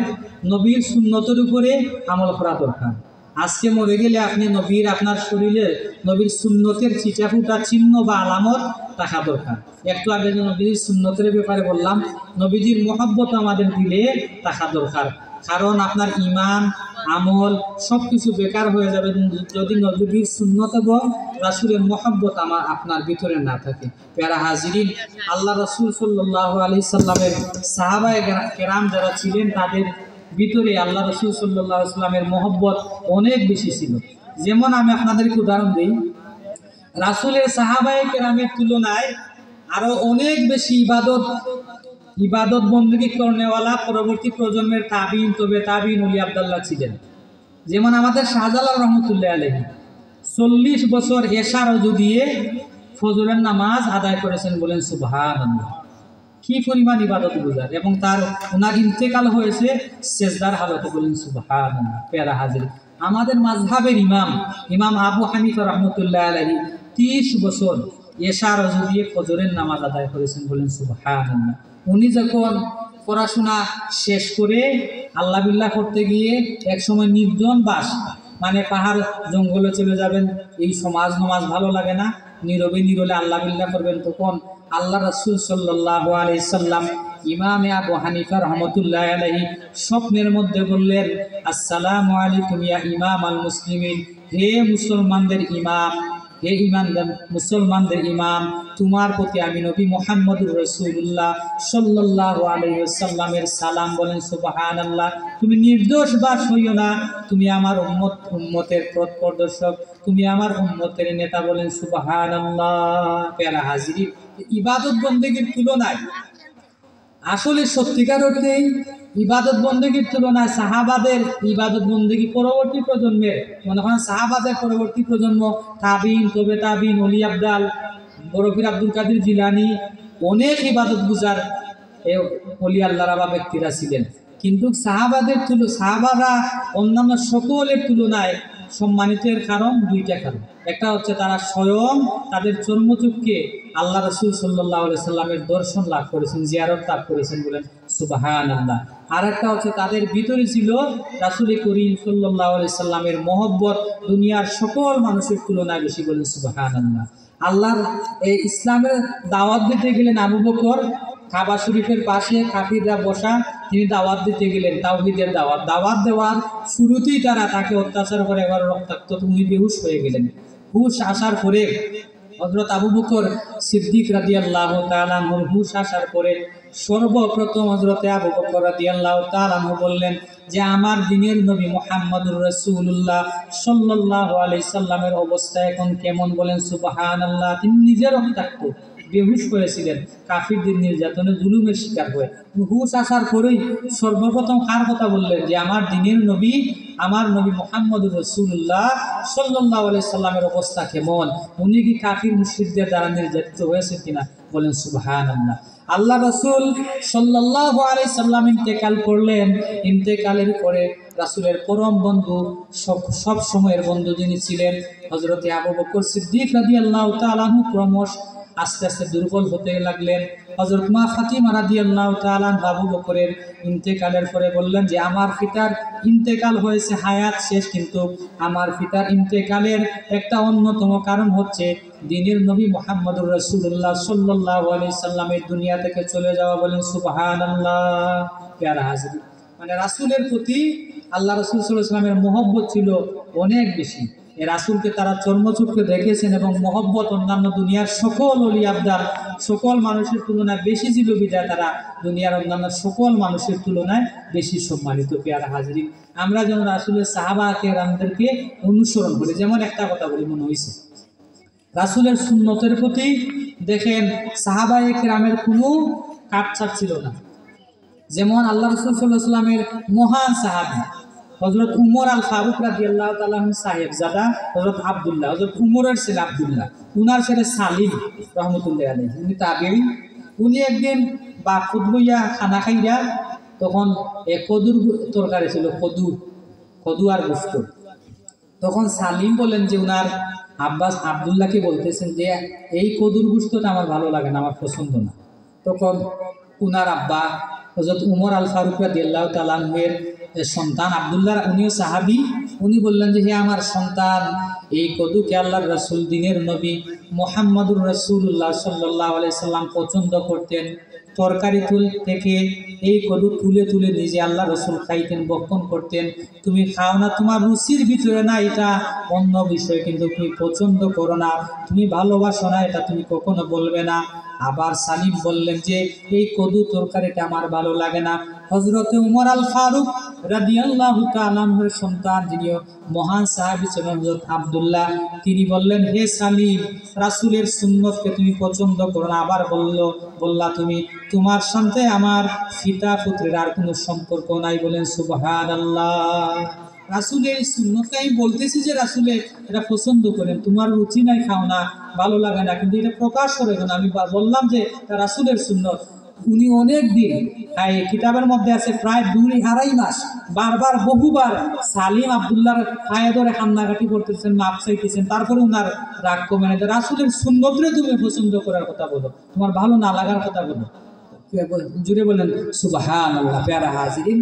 নবীর সুন্নতের উপরে আমল করা দরকার। আজকে মরে গেলে আপনি আপনার শরীরে নবীর সুন্নতের চিটাফুটা চিহ্ন বা আলামত থাকা দরকার। একটু আগে নবীর সুন্নতের ব্যাপারে বললাম, নবীজির মহব্বত আমাদের দিলে থাকা দরকার। কারণ আপনার ইমান আমল সব কিছু বেকার হয়ে যাবে যদি নবীর সুন্নত এবং রাসূলের মহব্বত আপনার ভিতরে না থাকে। প্যারা হাজিরিন, আল্লাহ রাসূল সাল্লাল্লাহু আলাইহি সাল্লামের সাহাবায়ে কেরাম যারা ছিলেন তাদের ভিতরে আল্লাহ রাসূল সাল্লাল্লাহু আলাইহি সাল্লামের মহব্বত অনেক বেশি ছিল। যেমন আমি আপনাদেরকে উদাহরণ দিই, রাসূলের সাহাবায়ে কেরামের তুলনায় আরো অনেক বেশি ইবাদত বন্দী করনেওয়ালা পরবর্তী প্রজন্মের তাবিঈন, তবে তাবিঈন ওলি আব্দুল্লাহ ছিলেন। যেমন আমাদের শাহজালাল রহমতুল্লাহ আলাইহি 40 বছর এশা রজু দিয়ে ফজরের নামাজ আদায় করেছেন, বলেন সুবহানাল্লাহ। কি পরিমাণ ইবাদত গুজার, এবং ওনার ইন্তেকাল হয়েছে সেজদার হালতে, বলেন সুবহানাল্লাহ। প্যারা হাজির, আমাদের মাযহাবের ইমাম আবু হানিফা রহমতুল্লাহ আলাইহি 30 বছর এশা রজু দিয়ে ফজরের নামাজ আদায় করেছেন, বলেন সুবহানাল্লাহ। উনি যখন পড়াশোনা শেষ করে আল্লাহ বিল্লাহ করতে গিয়ে একসময় নির্জন বাস, মানে পাহাড় জঙ্গলে চলে যাবেন, এই সমাজ নমাজ ভালো লাগে না, নীরবে নীরবে আল্লাহ বিল্লাহ করবেন, তখন আল্লাহ রাসূল সাল্লাল্লাহু আলাইহি সাল্লাম ইমামে আবু হানিফা রহমতুল্লাহ আলাইহি স্বপ্নের মধ্যে বললেন, আসসালামু আলাইকুম ইয়া ইমাম আল মুসলিমিন, হে মুসলমানদের ইমাম, হে মুসলমানদের ইমাম, তোমার প্রতি আমি নবী মুহাম্মদুর রাসূলুল্লাহ সাল্লাল্লাহু আলাইহি ওয়াসাল্লামের সালাম, বলেন সুবহানাল্লাহ। তুমি নির্দোষ বাস হইও না, তুমি আমার উম্মতের পথ প্রদর্শক, তুমি আমার উম্মতের নেতা, বলেন সুবহানাল্লাহ। প্যারা হাজিরিন, ইবাদত বন্দেগীর তুলনায় আসলে সত্যিকার অর্থেই ইবাদত বন্দেগীর তুলনায় সাহাবাদের ইবাদত বন্দেগী পরবর্তী প্রজন্মের, মনে করেন সাহাবাদের পরবর্তী প্রজন্ম তাবিঈন, তবে তাবিঈন, ওলি আব্দাল, বড় পীর আব্দুল কাদের জিলানী, অনেক ইবাদত গুজার ওলি আল্লাহরা বা ব্যক্তিরা ছিলেন। কিন্তু সাহাবারা অন্যান্য সকলের তুলনায় সম্মানিতের কারণ দুইটা কারণ। একটা হচ্ছে তারা স্বয়ং তাদের চর্মচক্ষে আল্লাহ রাসূল সাল্লাল্লাহু আলাইহি সাল্লামের দর্শন লাভ করেছেন, জিয়ারত লাভ করেছেন, বলেন সুবহানাল্লাহ। আর একটা হচ্ছে তাদের ভিতরে ছিল রাসূল করিম সাল্লাল্লাহু আলাইহি সাল্লামের মহব্বত দুনিয়ার সকল মানুষের তুলনায় বেশি, বলেন সুবহানাল্লাহ। আল্লাহর এই ইসলামের দাওয়াত দিতে গেলেন আবু বকর, কাবা শরীফের পাশে কাফিররা বসা, তিনি দাওয়াত দিতে গেলেন, তাওহীদের দাওয়াত দেওয়ার শুরুতেই তাকে অত্যাচার করে এবার রক্তাক্ত, তিনি বেহুশ হয়ে গেলেন। হুশ আসার পরে হযরত আবু বকর সিদ্দিক রাদিয়াল্লাহু তাআলা আনহুর হুশ আসার পরে সর্বপ্রথম হযরত আবু বকর রাদিয়াল্লাহু তাআলা আনহু বললেন যে আমার দিনের নবী মুহাম্মদুর রাসূলুল্লাহ সাল্লাল্লাহু আলাইহি সাল্লামের অবস্থা এখন কেমন, বলেন সুবহানাল্লাহ। তিনি নিজে রক্তাক্ত, বেহুশ হয়েছিলেন, কাফিরদের নির্যাতনে জুলুমের শিকার হয়ে। হুশ আসার পরেই সর্বপ্রথম কার কথা বললেন যে আমার দিনের নবী, আমার নবী মুহাম্মদুর রাসূলুল্লাহ সাল্লাল্লাহু আলাইহি সাল্লামের অবস্থা কেমন, উনি কি কাফির মুশরিকদের দ্বারা নির্যাতিত হয়েছে কিনা, বলেন সুবহানাল্লাহ। আল্লাহ রাসূল সাল্লাল্লাহু আলাইহি সাল্লাম ইন্তেকাল করলেন। ইন্তেকালের পরে রাসূলের পরম বন্ধু, সব সময়ের বন্ধু যিনি ছিলেন হযরত আবু বকর সিদ্দিক রাদিয়াল্লাহু তাআলা আনহু ক্রমশ আস্তে আস্তে দুর্বল হতে লাগলেন। হযরত মা ফাতিমা রাদিয়াল্লাহু তাআলা আবু বকরের ইন্তেকালের পরে বললেন যে আমার পিতার ইন্তেকাল হয়েছে, হায়াত শেষ, কিন্তু আমার পিতার ইন্তেকালের একটা অন্যতম কারণ হচ্ছে দিনের নবী মুহাম্মদুর রাসূলুল্লাহ সাল্লাল্লাহু আলাইহি সাল্লামের দুনিয়া থেকে চলে যাওয়া, বলেন সুবহানাল্লাহ। প্যারা হাজির, মানে রাসূলের প্রতি আল্লাহ রাসূল সাল্লাল্লাহু আলাইহি সাল্লামের মহব্বত ছিল অনেক বেশি। এই রাসূলকে তারা চর্মচক্ষে দেখেছেন এবং মহব্বত অন্যান্য দুনিয়ার সকল ওলি আব্দাল, সকল মানুষের তুলনায় বেশি ছিল বিধায় তারা দুনিয়ার অন্যান্য সকল মানুষের তুলনায় বেশি সম্মানিত। পেয়ারা হাজিরিন, আমরা যেমন রাসূলের সাহাবা কেরামদেরকে অনুসরণ করি, যেমন একটা কথা বলি মনে হয়েছে, রাসূলের সুন্নতের প্রতি দেখেন সাহাবায়ে কেরামের কোনো কাটছাট ছিল না। যেমন আল্লাহ রাসূল সাল্লাল্লাহু আলাইহি সাল্লামের মহান সাহাবী হযরত উমর আল ফারুক রাদিয়াল্লাহু তাআলা সাহেবজাদা হযরত আব্দুল্লাহ, হযরত উমরের ছেলে আব্দুল্লাহ, উনার ছেলে সালিম রহমতুল্লাহ আলাইহি, উনি তাবেঈ। উনি একদিন বাকুত লইয়া খানা খাইরা, তখন কদুর তরকারি ছিল, কদু আর গোশত। তখন সালিম বলেন যে উনার আব্বাস আব্দুল্লাহকে বলতেছেন যে এই কদুর গোশতটা আমার ভালো লাগে না, আমার পছন্দ না। তখন উনার আব্বা হযরত উমর আল ফারুক রাদিয়াল্লাহু তাআলা আনহুর সন্তান আব্দুল্লাহ, উনিও সাহাবী, উনি বললেন যে হে আমার সন্তান, এই কদুকে আল্লাহর রাসূল দিনের নবী মুহাম্মদুর রাসূলুল্লাহ সাল্লাল্লাহু আলাইহি সাল্লাম পছন্দ করতেন। তরকারি থেকে এই কদু তুলে তুলে নিজে আল্লাহ রসুল খাইতেন, বক্ষণ করতেন। তুমি খাও না, তোমার রুচির ভিতরে না, এটা অন্য বিষয়, কিন্তু তুমি পছন্দ করো না, তুমি ভালোবাসো না, এটা তুমি কখনো বলবে না। আবার সালিম বললেন যে এই কদু তরকারিটা আমার ভালো লাগে না। হযরত উমর আল ফারুক রাদিয়াল্লাহু তাআলা আনহুর সন্তান, যিনি মহান সাহাবী ছিলেন হযরত আব্দুল্লাহ, তিনি বললেন হে সালিম, রাসূলের সুন্নতকে তুমি পছন্দ করো না, আবার বললা তুমি, তোমার সাথে আমার পিতা পুত্রের আর কোনো সম্পর্ক নাই। বলেন সুবহানাল্লাহ। রাসূলের সুন্নতকে আমি বলতেছি যে রাসূলে এটা পছন্দ করেন, তোমার রুচি নাই, খাও না, ভালো লাগে না, কিন্তু এটা প্রকাশ করে না। আমি বললাম যে রাসূলের সুন্নত। উনি অনেক দিন, এই কিতাবের মধ্যে আছে প্রায় 2.5 মাস বারবার বহুবার সালিম আব্দুল্লাহর পায়ে ধরে কান্নাকাটি করতেছেন, মাপ চাইতেছেন, তারপরে উনার রাগ কমে না। রাসূলের সুন্নতরে তুমি পছন্দ করার কথা বলো, তোমার ভালো না লাগার কথা বলো। জুড়ে বলেন সুবহানাল্লাহ। প্যারা হাজিরিন,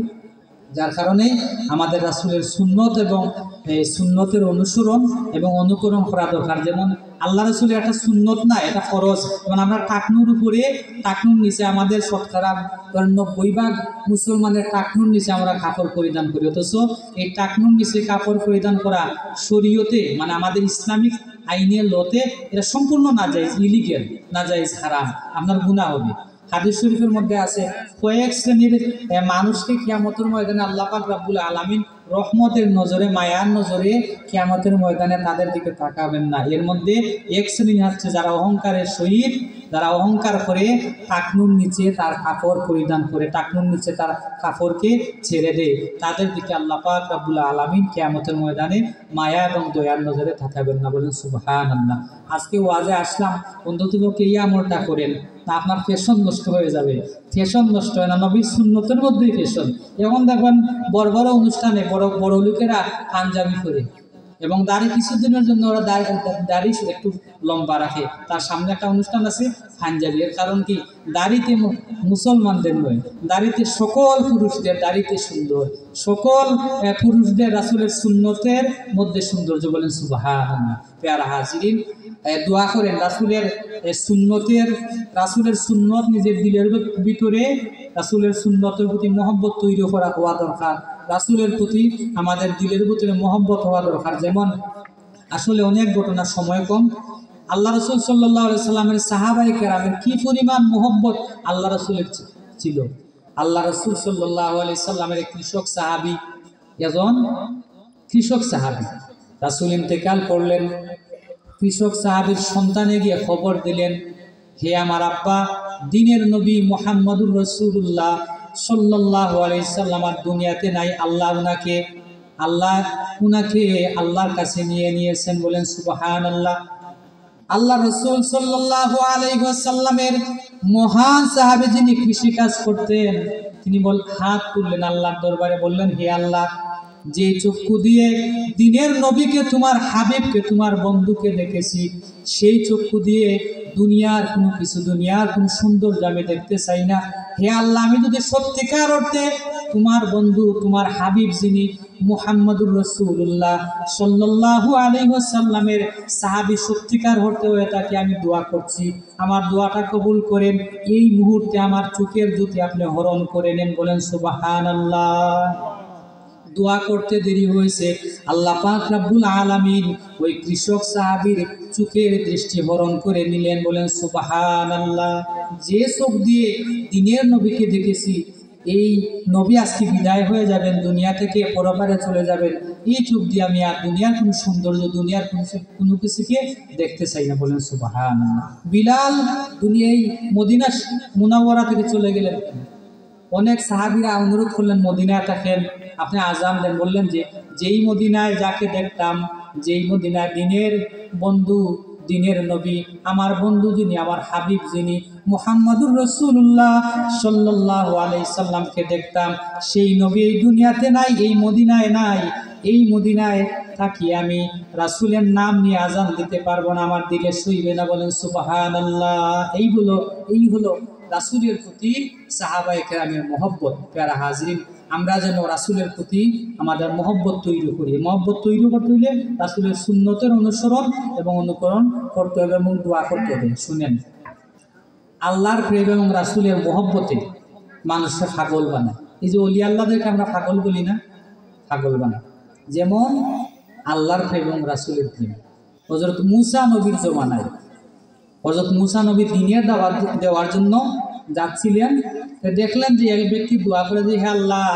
যার কারণে আমাদের রাসূলের সুন্নত এবং সুন্নতের অনুসরণ এবং অনুকরণ করা দরকার। যেমন আল্লাহ রাসূলের একটা সুন্নত না, এটা ফরজ। যেমন আমরা টাকনুর উপরে, টাকনুর নিচে আমাদের শতকরা 90% মুসলমানের টাকনুর নিচে আমরা কাপড় পরিধান করি, অথচ এই টাকনুর নিচে কাপড় পরিধান করা শরীয়তে, মানে আমাদের ইসলামিক আইনের লতে এটা সম্পূর্ণ নাজায়েজ, ইলিগেল, নাজায়েজ, হারাম, আপনার গুনাহ হবে। হাদিস শরীফের মধ্যে আছে কয়েক শ্রেণীর মানুষকে কিয়ামতের ময়দানে আল্লাহ পাক রব্বুল আলামিন রহমতের নজরে, মায়ার নজরে কিয়ামতের ময়দানে তাদের দিকে তাকাবেন না। এর মধ্যে এক শ্রেণী হচ্ছে যারা অহংকারের সহিত, যারা অহংকার করে টাকনুর নিচে তার কাপড় পরিধান করে, টাকনুর নিচে তার কাপড়কে ছেড়ে দেয়, তাদের দিকে আল্লাহ পাক রব্বুল আলামিন কিয়ামতের ময়দানে মায়া এবং দয়ার নজরে তাকাবেন না। বলেন সুবহানাল্লাহ। আজকে ওয়াজে আসলাম, অন্ততপক্ষে এই আমলটা করেন, না আপনার ফ্যাশন নষ্ট হয়ে যাবে। ফ্যাশন নষ্ট হয় না, নবীর সুন্নতের মধ্যেই ফ্যাশন। এখন দেখবেন বড় বড় অনুষ্ঠানে বড় বড় লোকেরা পাঞ্জাবি করে এবং দাড়ি কিছুদিনের জন্য ওরা দাড়ি একটু লম্বা রাখে, তার সামনে একটা অনুষ্ঠান আছে পাঞ্জাবি। এর কারণ কি? দাড়িতে মুসলমানদের নয়, দাড়িতে সকল পুরুষদের দাড়িতে সুন্দর, সকল পুরুষদের রাসূলের সুন্নতের মধ্যে সৌন্দর্য। বলেন সুবহানাল্লাহ। প্যারা হাজিরিন, দোয়া করেন রাসূলের সুন্নত নিজের দিলের ভিতরে, রাসূলের সুন্নতের প্রতি মহব্বত তৈরি হওয়া দরকার। রাসূলের প্রতি আমাদের দিলের ভিতরে মহব্বত হওয়া দরকার। যেমন আসলে অনেক ঘটনা, সময় কম, আল্লাহ রাসূল সাল্লাল্লাহু আলাইহি সাল্লামের সাহাবায়ে কেরামের কি পরিমাণ মহব্বত আল্লাহ রাসূলের ছিল। আল্লাহ রাসূল সাল্লাল্লাহু আলাইহি সাল্লামের কৃষক সাহাবী রাসূল ইন্তেকাল করলেন। কৃষক সাহাবীর সন্তানে গিয়ে খবর দিলেন, হে আমার আব্বা, দিনের নবী মুহাম্মদুর রাসূলুল্লাহ সাল্লাল্লাহু আলাইহি সাল্লাম আর দুনিয়াতে নাই, আল্লাহ উনাকে আল্লাহর কাছে নিয়েছেন। বলেন সুবহানাল্লাহ। আল্লাহ রাসূল সাল্লাল্লাহু আলাইহি ওয়াসাল্লামের মহান সাহাবী যিনি কৃষিকাজ করতেন, তিনি হাত তুললেন আল্লাহর দরবারে, বললেন হে আল্লাহ, যে চক্ষু দিয়ে দিনের নবীকে, তোমার হাবিবকে, তোমার বন্ধুকে দেখেছি, সেই চক্ষু দিয়ে দুনিয়ার কোনো কিছু, দুনিয়ার কোনো সৌন্দর্য আমি দেখতে চাই না। হে আল্লাহ, আমি যদি সত্যিকার অর্থে তোমার বন্ধু, তোমার হাবিব যিনি মুহাম্মদুর রাসূলুল্লাহ সাল্লাল্লাহু আলাইহি ওয়াসাল্লামের সাহাবী সত্যিকার অর্থে হয়ে থাকে, আমি দোয়া করছি, আমার দোয়াটা কবুল করেন। এই মুহূর্তে আমার চোখের জ্যোতি আপনি হরণ করে নেন। বলেন সুবহানাল্লাহ। দোয়া করতে দেরি হয়েছে, আল্লাহ পাক রব্বুল আলামিন ওই কৃষক সাহাবীর চোখের দৃষ্টি হরণ করে নিলেন। বলেন সুবহানাল্লাহ। যে চোখ দিয়ে দিনের নবীকে দেখেছি, এই নবী আজকে বিদায় হয়ে যাবেন, দুনিয়া থেকে পরপারে চলে যাবেন, এই চোখ দিয়ে আমি আর দুনিয়ার কোনো সৌন্দর্য, দুনিয়ার কোনো কিছুকে দেখতে চাই না। বলেন সুবহানাল্লাহ। বিলাল দুনিয়ায় মদিনা মুনাওয়ারা থেকে চলে গেলেন, অনেক সাহাবীরা অনুরোধ করলেন মদিনায় থাকেন, আপনি আজান দেন। বললেন যে যেই মদিনায় যাকে দেখতাম, যেই মদিনায় দিনের বন্ধু, দিনের নবী, আমার বন্ধু যিনি, আমার হাবিব যিনি, মুহাম্মাদুর রাসূলুল্লাহ সাল্লাল্লাহু আলাইহি সাল্লামকে দেখতাম, সেই নবী এই দুনিয়াতে নাই, এই মদিনায় নাই। এই মদিনায় থাকি আমি রাসূলের নাম নিয়ে আজান দিতে পারবো না, আমার দিলে সইবে না। বলেন সুবহানাল্লাহ। এই হলো রাসূলের প্রতি সাহাবায়ে কেরামের মহব্বত। প্যারা হাজরিন, আমরা যেন রাসূলের প্রতি আমাদের মহব্বত তৈরি করি। মহব্বত তৈরি করতে হলে রাসূলের সুন্নতের অনুসরণ এবং অনুকরণ করতে হবে এবং দোয়া করতে হবে। শুনেন, আল্লাহর প্রেম এবং রাসূলের মহব্বতে মানুষকে পাগল বানায়। এই যে ওলি আল্লাহদেরকে আমরা পাগল বলি না, পাগল বানায়। যেমন আল্লাহর প্রেম এবং রাসূলের প্রেম। হযরত মূসা নবীর জমানায় হযরত মূসা নবী দিনের দাওয়াত দেওয়ার জন্য যাচ্ছিলেন, দেখলেন যে এক ব্যক্তি দোয়া করে যে, হে আল্লাহ,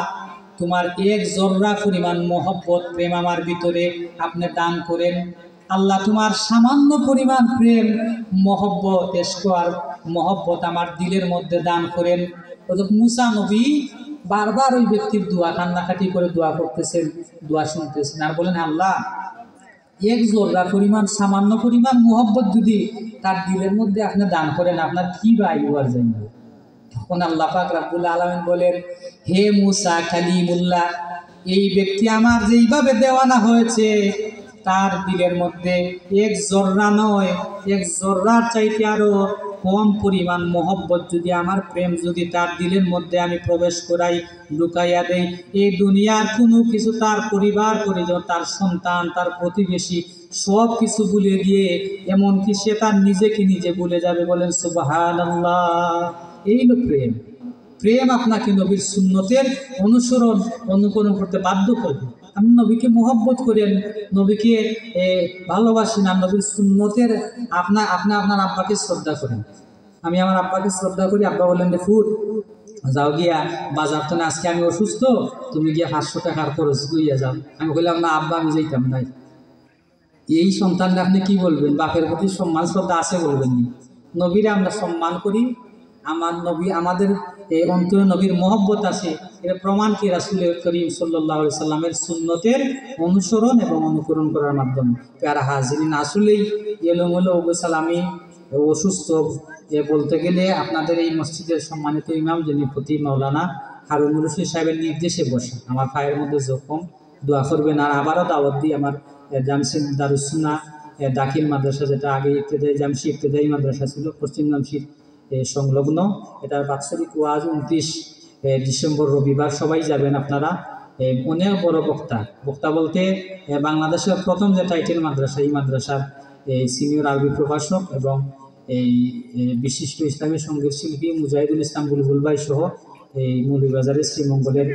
তোমার এক জর্রা পরিমাণ মহব্বত প্রেম আমার ভিতরে আপনি দান করেন। আল্লাহ, তোমার সামান্য পরিমাণ প্রেম মহব্বত এশক আর মহব্বত আমার দিলের মধ্যে দান করেন। হযরত মূসা নবী বারবার ওই ব্যক্তির দোয়া কান্নাকাটি করে দোয়া করতেছেন, দোয়া শুনতেছেন আর বলেন, আল্লাহ, এক জোররা পরিমাণ, সামান্য পরিমাণ মোহব্বত যদি তার দিলের মধ্যে আপনি দান করেন, আপনার কি বা আইবার জন্য। তখন আল্লাহ পাক রব্বুল আলামিন বলেন, হে মূসা কালিমুল্লাহ, এই ব্যক্তি আমার যেইভাবে দেওয়ানা হয়েছে, তার দিলের মধ্যে এক জর্রা নয়, এক জর্রার চাইতে আরো কম পরিমাণ মহব্বত যদি, আমার প্রেম যদি তার দিলের মধ্যে আমি প্রবেশ করাই, লুকাইয়া দেই, এই দুনিয়ার কোনো কিছু, তার পরিবার পরিজন, তার সন্তান, তার প্রতিবেশী সব কিছু ভুলে দিয়ে এমনকি সে তার নিজেকে নিজে ভুলে যাবে। বলেন সুবহানাল্লাহ। এই হলো প্রেম। প্রেম আপনাকে নবীর সুন্নতের অনুকরণ করতে বাধ্য করবে। আপনি নবীকে মোহব্বত করেন, নবীকে ভালোবাসেন আর নবীর সুন্নতের আপনার আব্বাকে শ্রদ্ধা করেন। আমি আমার আব্বাকে শ্রদ্ধা করি। আব্বা বলেন, রে ফুট, যাও গিয়া বাজার তো না, আজকে আমি অসুস্থ, তুমি গিয়া 500 টাকার খরচ লইয়া যাও। আমি বললাম, না আব্বা, আমি যাইতাম নাই। এই সন্তানরা আপনি কি বলবেন? বাপের প্রতি সম্মান শ্রদ্ধা আছে বলবেন নি? নবীরা আমরা সম্মান করি, আমার নবী, আমাদের অন্তরে নবীর মহব্বত আছে। এর প্রমাণ কি? রাসূল করিম সাল্লাল্লাহু আলাইহি সাল্লামের সুন্নতের অনুসরণ এবং অনুকরণ করার মাধ্যমে। প্যারা হাজিরিন, আসলেই এলোমেলো অবস্থাল, আমি অসুস্থ বলতে গেলে আপনাদের এই মসজিদের সম্মানিত ইমাম যিনি খতিব মাওলানা হারুনুর রশিদ সাহেবের নির্দেশে বসে, আমার পায়ের মধ্যে জখম, দোয়া করবেন। আর আবারও দাওয়াত দিই, আমার জামশিদ দারুস সুন্নাহ দাখিল মাদ্রাসা, যেটা আগে জামশি ইবতেদায়ী মাদ্রাসা ছিল, পশ্চিম জামশির সংলগ্ন, এটার বাৎসরিক ওয়াজ 29 ডিসেম্বর রবিবার, সবাই যাবেন আপনারা। অনেক বড় বক্তা বলতে বাংলাদেশের প্রথম যে টাইটেল মাদ্রাসা, এই মাদ্রাসার সিনিয়র আরবি প্রভাষক এবং এই বিশিষ্ট ইসলামী সঙ্গীত শিল্পী মুজাহিদুল ইসলাম বুলবুল ভাই সহ এই মৌলভীবাজারের শ্রীমঙ্গলের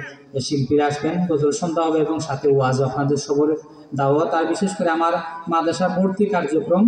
শিল্পীরা আসবেন। গজল সন্ধ্যা হবে এবং সাথে ওয়াজ, আপনাদের সবার দাওয়াত। আর বিশেষ করে আমার মাদ্রাসা ভর্তি কার্যক্রম